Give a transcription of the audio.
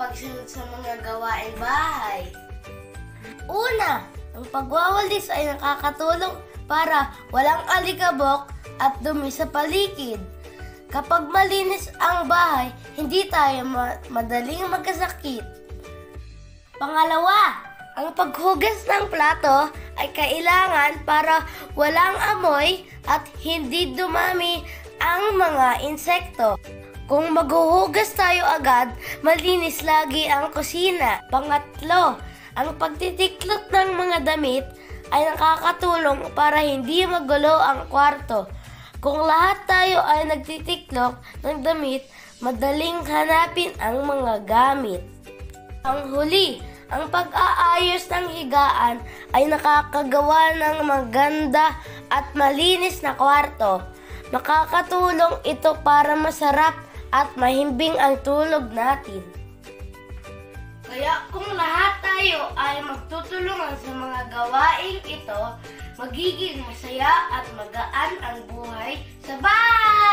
pagsunod sa mga gawaing bahay. Una, ang pagwawalis ay nakakatulong para walang alikabok at dumi sa paligid. Kapag malinis ang bahay, hindi tayo madaling magkasakit. Pangalawa, ang paghugas ng plato ay kailangan para walang amoy at hindi dumami ang mga insekto. Kung maghuhugas tayo agad, malinis lagi ang kusina. Pangatlo, ang pagtitiklop ng mga damit ay nakakatulong para hindi magulo ang kwarto. Kung lahat tayo ay nagtitiklop ng damit, madaling hanapin ang mga gamit. Ang huli, ang pag-aayos ng higaan ay nakakagawa ng maganda at malinis na kwarto. Makakatulong ito para masarap at mahimbing ang tulog natin. Kaya kung lahat tayo ay magtutulungan sa mga gawaing ito, magiging masaya at magaan ang buhay sa bahay!